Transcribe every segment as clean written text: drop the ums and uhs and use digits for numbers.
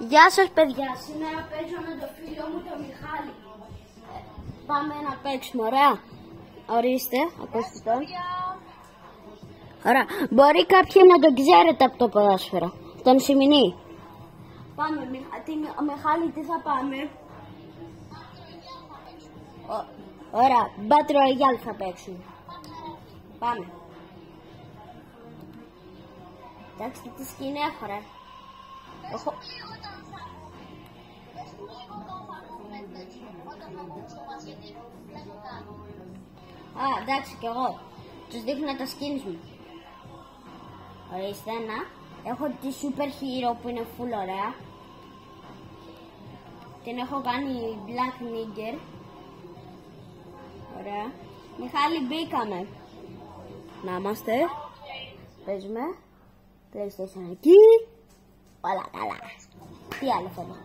Γεια σας παιδιά, σήμερα παίζω με το φίλο μου τον Μιχάλη. Πάμε να παίξουμε, ωραία. Ορίστε, ακούστε τον. Ωραία, μπορεί κάποιοι να τον ξέρετε από το ποδόσφαιρο. Τον Σιμινή. Πάμε, Μιχάλη, τι θα πάμε? Ωραία, Battle Royale θα παίξουμε. Πάμε. Εντάξει, τι σκηνή έχω, ρε. Έχω... Α, εντάξει, κι εγώ. Τους δείχνω τα skins μου. Ορίστε, να. Έχω τη Super Hero που είναι full ωραία. Την έχω κάνει Black Nigger. Ωραία. Μιχάλη, μπήκαμε. Να είμαστε. Παίζουμε. PlayStation εκεί. Όλα καλά. Τι άλλο θέλω?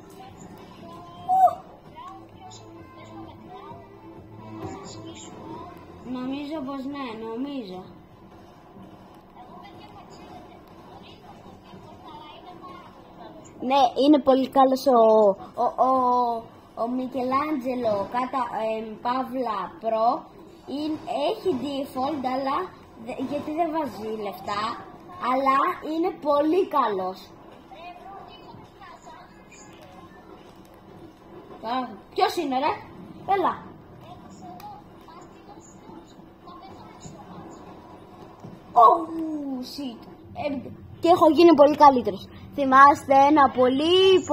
Νομίζω πως ναι, νομίζω. Ναι, είναι πολύ καλός ο Μικελάντζελο Παύλα Pro. Έχει default, αλλά γιατί δεν βάζει λεφτά, αλλά είναι πολύ καλός. Ποιος είναι, ρε? Έλα. Oh, shit. Και έχω γίνει πολύ καλύτερος. Θυμάστε ένα πολύ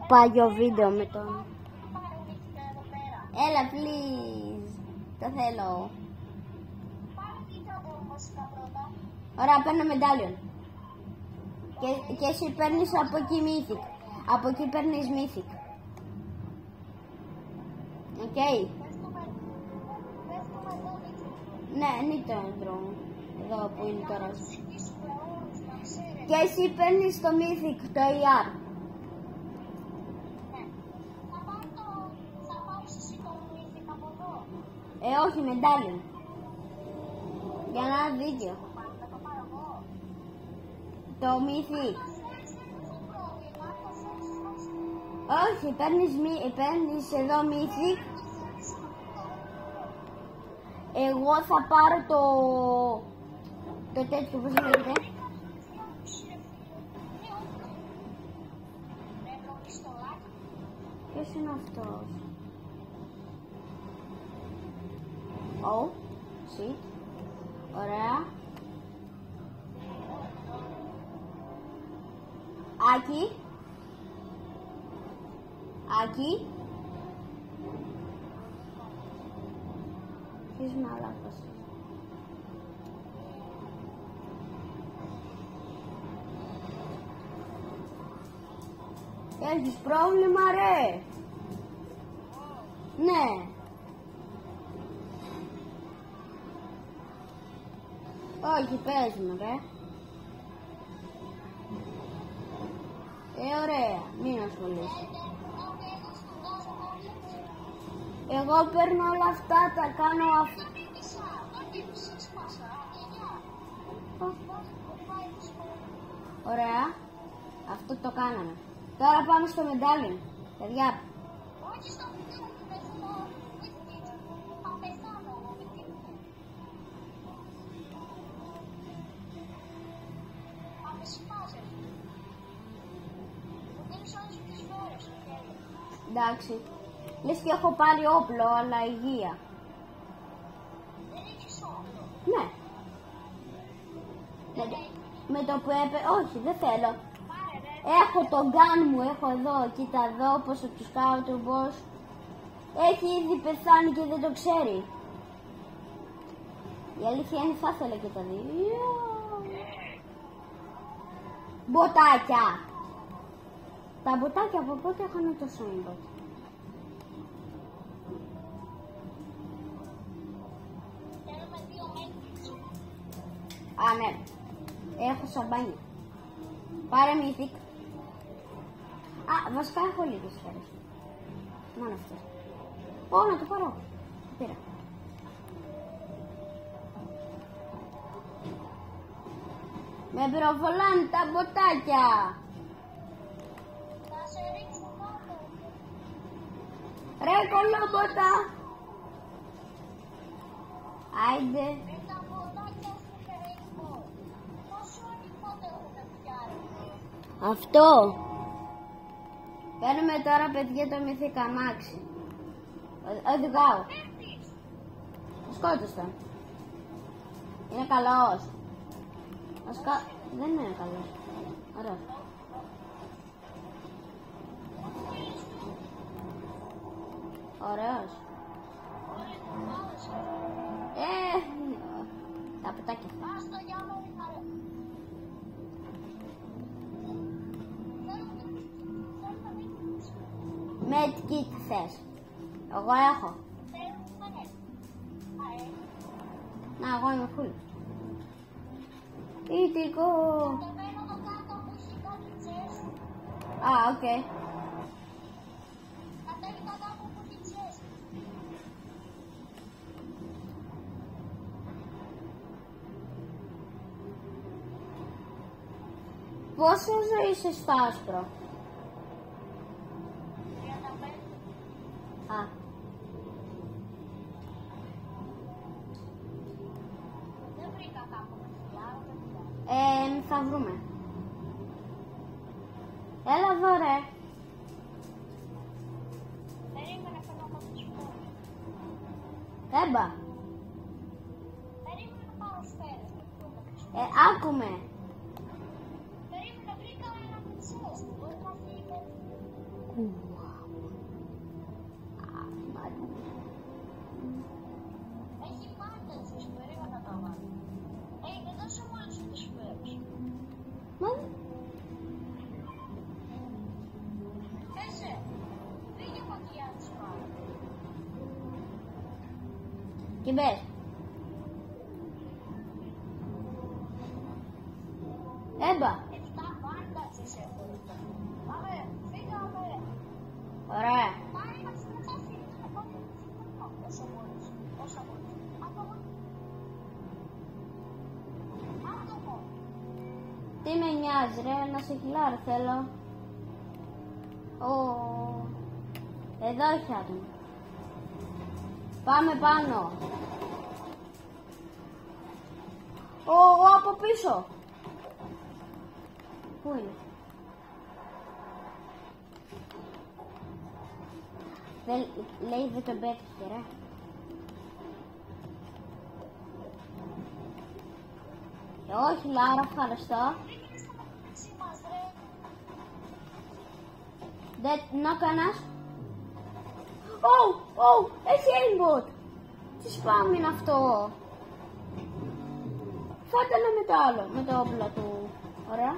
παλιό βίντεο με τον... Έλα, please. Το θέλω. Ωραία, παίρνω medallion. Και εσύ παίρνεις από εκεί mythic. Από εκεί παίρνεις mythic. Οκ. Ναι, νύχτα εδώ που είναι τώρα. Και εσύ παίρνεις το mythic, το AR. Όχι, medallion. Για ένα βίντεο. Το mythic. Όχι, παίρνεις εδώ mythic. Εγώ θα πάρω το τέτοιο, πώς λέγεται. Ποιος είναι αυτός? Oh, shit. Ωραία. Άκη. Άκη. Ποιος μαλάκας? Έχεις πρόβλημα, ρε? Ναι. Όχι, πες μου, ρε. Ωραία, μην ασχολείσαι. Εγώ παίρνω όλα αυτά, τα κάνω αυτά. Ωραία, αυτό το κάναμε. Τώρα πάμε στο medallion, παιδιά. Εντάξει, λες και έχω πάρει όπλο, αλλά υγεία. Ναι. Με το που όχι, δεν θέλω. Έχω το gun μου, έχω εδώ, κοίτα εδώ, πως του σκάουτ, πως. Έχει ήδη πεθάνει και δεν το ξέρει. Η αλήθεια είναι θα ήθελα και τα δύο. Μποτάκια. Τα μποτάκια από πότε είχαν το σόμποτ? Α, ναι. Έχω σαμπάνια. Πάρε mythic. Α, βασικά έχω λίγες φορές. Μόνο αυτό. Ω, να το πάρω. Πήρα. Με πυροβολάνε τα μποτάκια. Ρε κολόμποτα. Άιντε. Αυτό. Παίρνουμε τώρα παιδιά το μυθικά αμάξι. Οδηγάω. Σκότωσε. Είναι καλός. Δεν είναι καλός. Ωραία. Ωραίος. Τα πετάκια. Medkit θες. Εγώ έχω. Να, εγώ είμαι full. Ήτικο. Α, οκ. Πόσο ζωή είσαι στο άσπρο? Α. Δεν βρήκα κάπου με χιλιάρο. Θα βρούμε. Έλα εδώ ρε. Περίμενε να πάω σφαίρα. Έμπα. Περίμενε να πάω σφαίρα. Άκουμε. Περίμενε, βρήκα ένα πιτσές. Μπορεί να φύγει. Έχει πάντα τις περίμενα να τα βάλω. Δεν δώσε μου όλες τις σφαίρες. Έσε, φύγε μακριά της πάρω. Και μπες. Έμπα. 7 πάντα τις έχω. Πάμε, φύγαμε. Ωραία. Πάει να σου μεταφύγει. Όσο μπορείς. Όσο μπορείς. Άτομο. Άτομο. Τι με νοιάζει ρε, ένα σεκιλάρ θέλω. Εδώ έχει άτομο. Πάμε πάνω. Από πίσω. Πού είναι? Λέει δεν τον πέφτει ρε. Όχι Λάρα, ευχαριστώ. Να κάνας. Έχει aimbot. Τι σπάμ είναι αυτό? Φάτε ένα με το άλλο, με το όπλο του. Ωραία.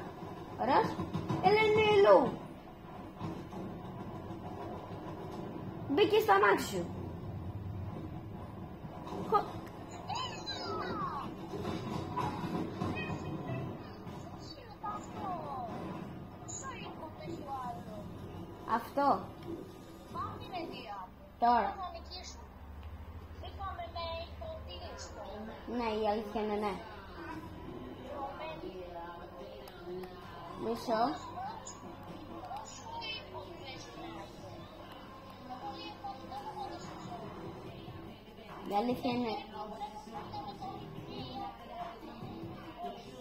Ωραίος. Ελενίλου. Μπήκε στα μάτια σου. Αυτό. Τώρα. Ναι, η αλήθεια είναι ναι. Μισό. Η αλήθεια είναι.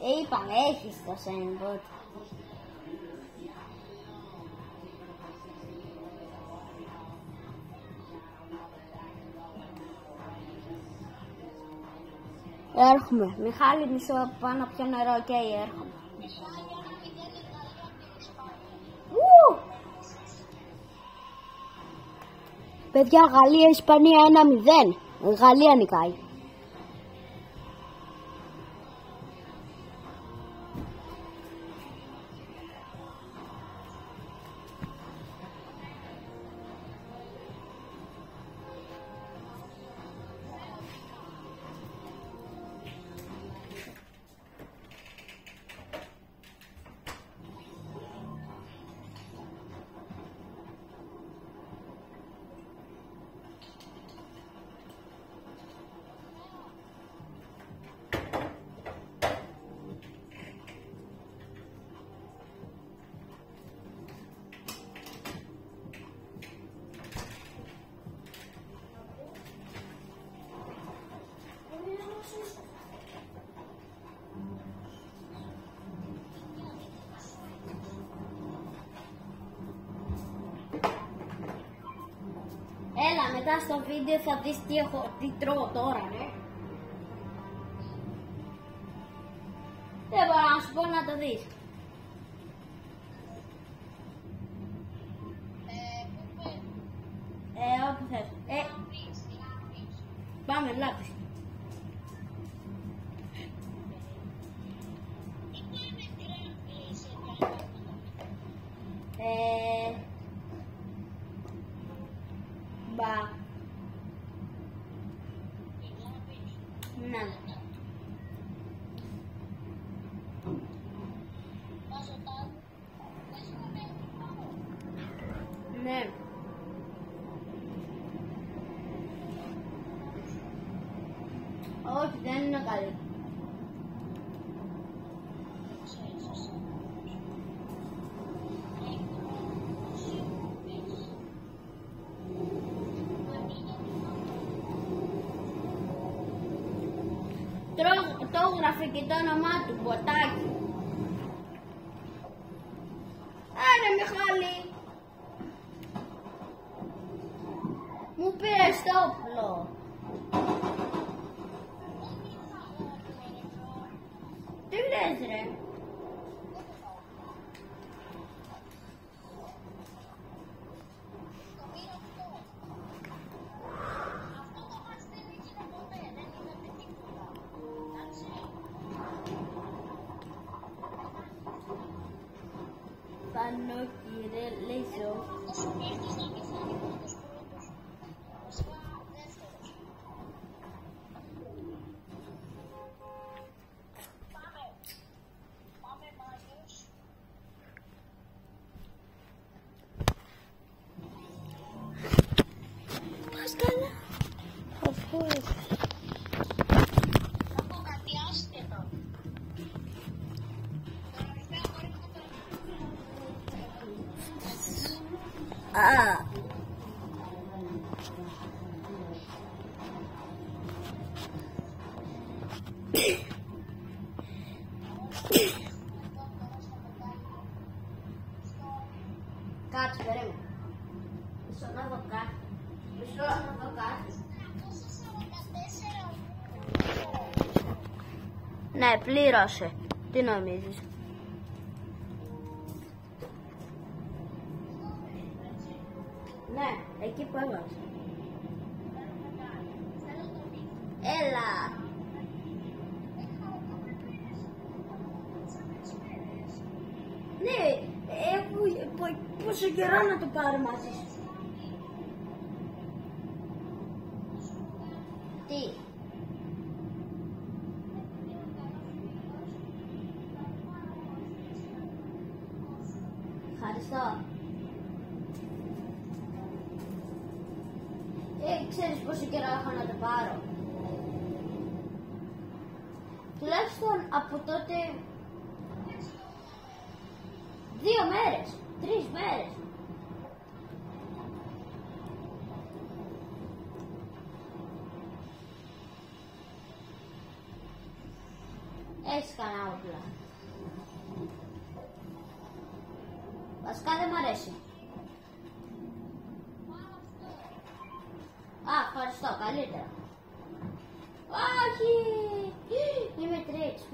Είπαμε, έχεις το aimbot. Έρχομαι. Μιχάλη, μισό πάω να πιω νερό και έρχομαι. Παιδιά, Γαλλία, Ισπανία 1-0. Γαλλία νικάει. Έλα, μετά στο βίντεο θα δεις τι τρώω τώρα, ναι. Δεν μπορώ να σου πω να το δεις. Όπου θες. Πάμε, λάπης. Μπα. Ναι. Ναι. Όχι, δεν είναι καλή. Το έγραφε και το όνομά του, Μποτάκι. Άρε Μιχάλη. Μου πήρες το όπλο. Τι λες ρε. Πάνω κύριε Λίζο. Πας καλά. Αφού κάτσε, περίμενε. Μισό να δω κάτι. Μισό να δω κάτι. Ναι, πλήρωσε. Τι νομίζεις. Ναι, εκεί που έβαλες. Έλα. Ναι, πόσο καιρό να το πάρω μαζί σου. Τι. Ευχαριστώ. Ξέρεις πόσο καιρό έχω να το πάρω. Τουλάχιστον από τότε 2 μέρες, 3 μέρες. Έχεις κανένα όπλα. Βασικά δεν μ' αρέσει. Α, ευχαριστώ, καλύτερα. Όχι! Είμαι 3 HP.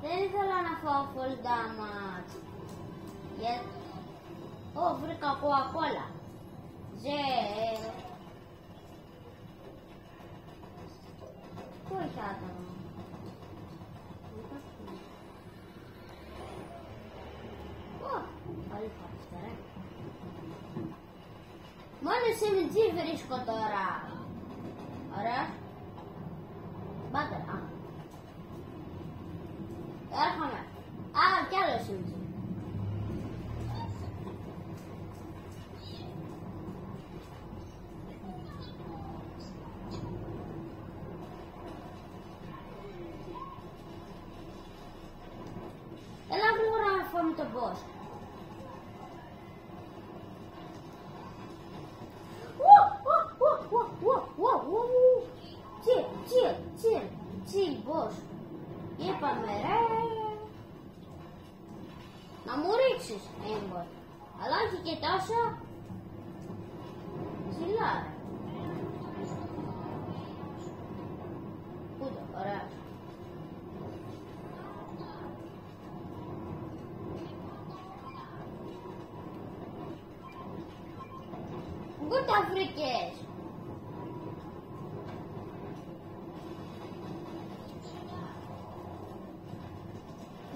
Δεν ήθελα να φάω full damage. Ω, βρήκα Coca-Cola. Πού έχει άτομο. Πάλι ευχαριστώ, ρε. Μόνο σε MG βρίσκω τώρα. Ωραία. Πάτε, έρχομαι. Α, κι άλλο MG. Έλα γρήγορα να φάμε τον boss. Chill, boss. Είπαμε ρε. Να μου ρίξεις aimbot. Αλλά όχι και τόσο. ψηλά. Πού το, ωραία. Πού τα βρήκες?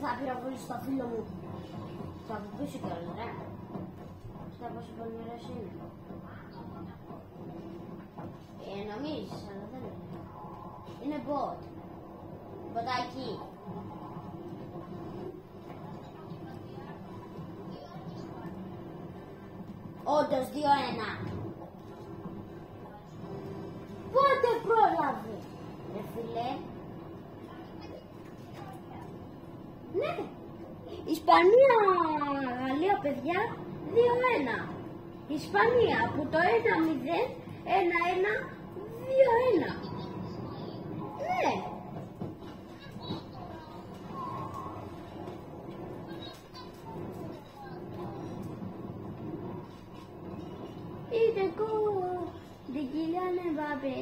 Θα πυροβολήσω το φίλο μου. Θα βοηθήσω κιόλας, ρε. Στα πόσο πονηρές είναι. Νομίζεις, αλλά δεν είναι. Είναι bot. Μποτάκι. Όντως 2-1. Πότε πρόλαβε, ρε φίλε. Ναι. Ισπανία, Γαλλία, παιδιά, 2-1. Ισπανία από το 1-0, 1-1, 2-1. Ναι. Είτε κόβω, την Kylian Mbappé.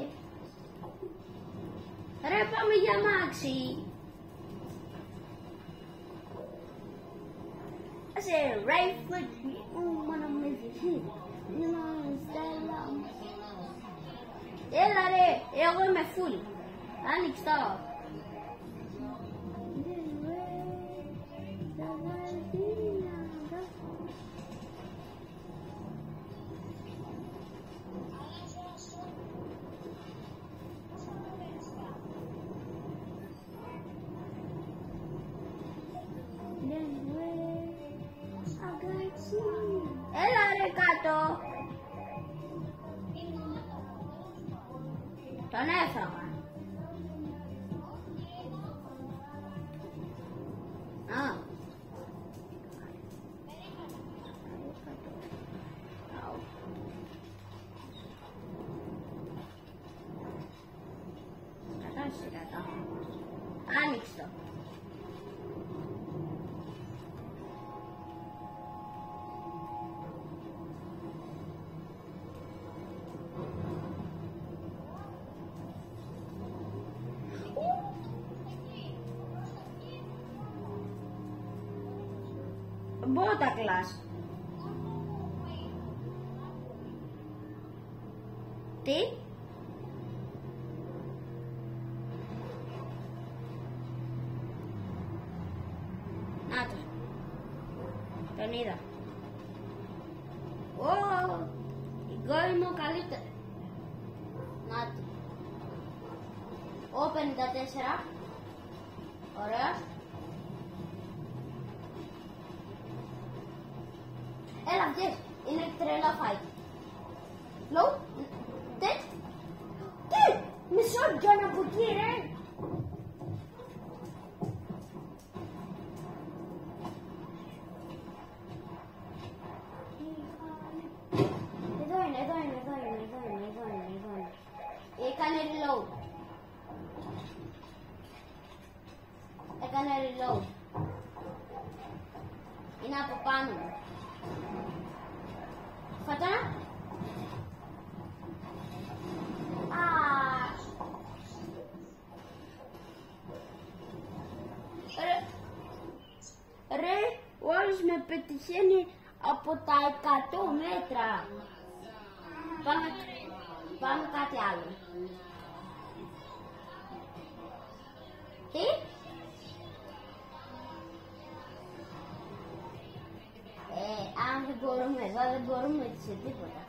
Ρε, πάμε για μάξι. Σε right foot, μόνο με ζητή. Έλα ρε, εγώ είμαι full. Άνοιξε το. Έλα ρε κάτω. Τον έφαγα. Α. Κατά. Άνοιξε το. Μπότα κλάς. Τι? Να το. Τον είδα. Ω, η γκόλ μου καλύτερη. Να το. Ο 54. Ωραία. Έλα, αυτές. Είναι τρελά φάι. Λο, τι, μισό Τζον από εκεί, ρε. Εδώ είναι. Έκανε reload. Είναι από πάνω μου. Φάτα. Ρε, ο άλλος με πετυχαίνει από τα 100 μέτρα. Πάμε κάτι άλλο. Τι? Αν δεν μπορούμε εδώ, δεν μπορούμε σε τίποτα.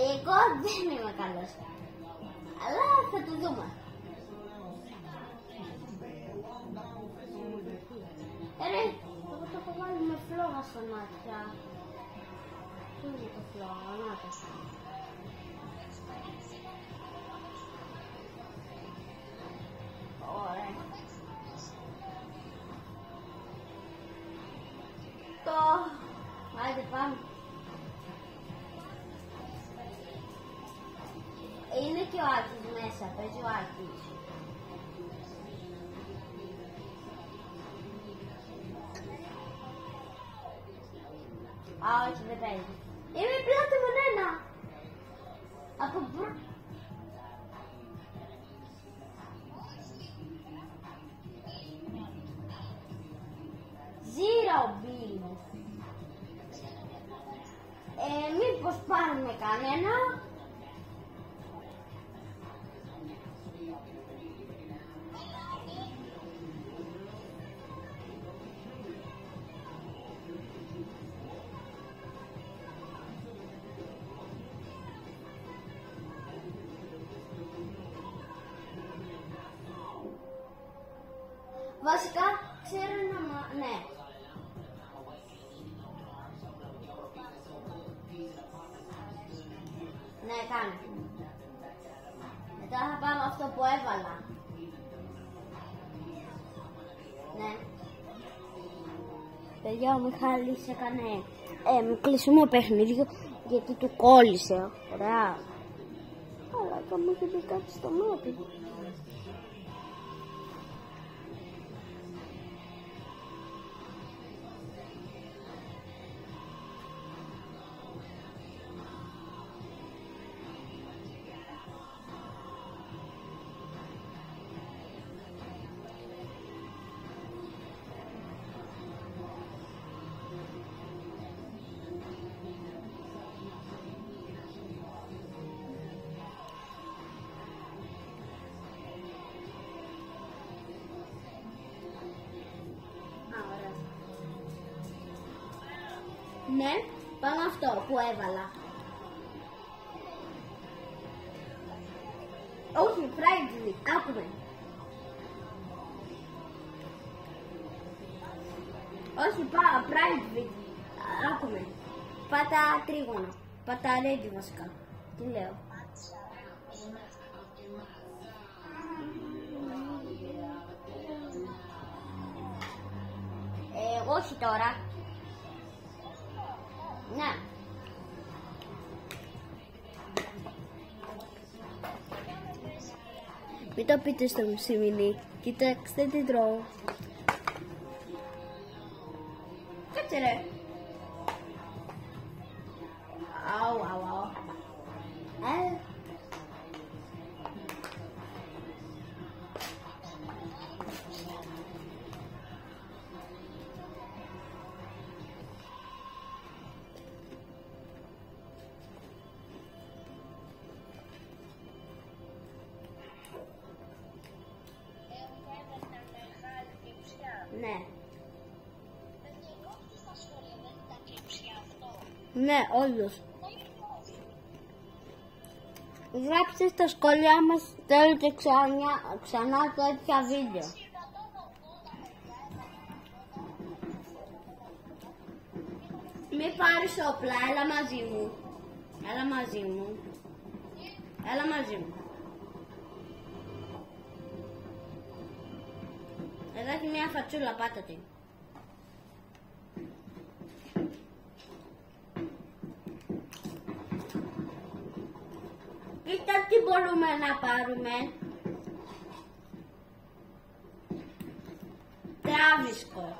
Εγώ δεν είμαι καλός. Αλλά θα το δούμε. Ρε, εγώ το έχω βάλει με φλόγα στα μάτια. Πού είναι το φλόγα, να το. Ωραία. Άιντε πάμε. Είναι και ο Άκης μέσα, παίζει ο Άκης. Α, όχι, δεν παίζει. Είμαι πλάτη με ένα. Από προ... Zero bill. Μήπως πάρουμε κανένα. Βασικά, ξέρω ναι. Ναι, κάνε. Μετά θα πάμε αυτό που έβαλα. Ναι. Παιδιά, ο Μιχάλης έκανε κλεισμό παιχνίδι γιατί του κόλλησε. Ωραία. Αλλά θα μου έχει δει κάτι στο μάτι. Ναι, πάμε αυτό που έβαλα. Όχι, private, άκουμε. Όχι, private, άκουμε. Πάτα τρίγωνο, πάτα ready βασικά. Τι λέω. Όχι τώρα. Ναι. Μην το πείτε στο Μισημινή. Κοιτάξτε τι τρώω. Κάτσε ρε. Αου. Ναι. Ναι, όντως. Γράψτε στα σχόλια μας θέλετε ξανά τέτοια βίντεο. Μη πάρεις όπλα, έλα μαζί μου. Έλα μαζί μου. Εδώ έχει μια φατσούλα, πάτα την. Κοίτα τι μπορούμε να πάρουμε. Τράβισκο.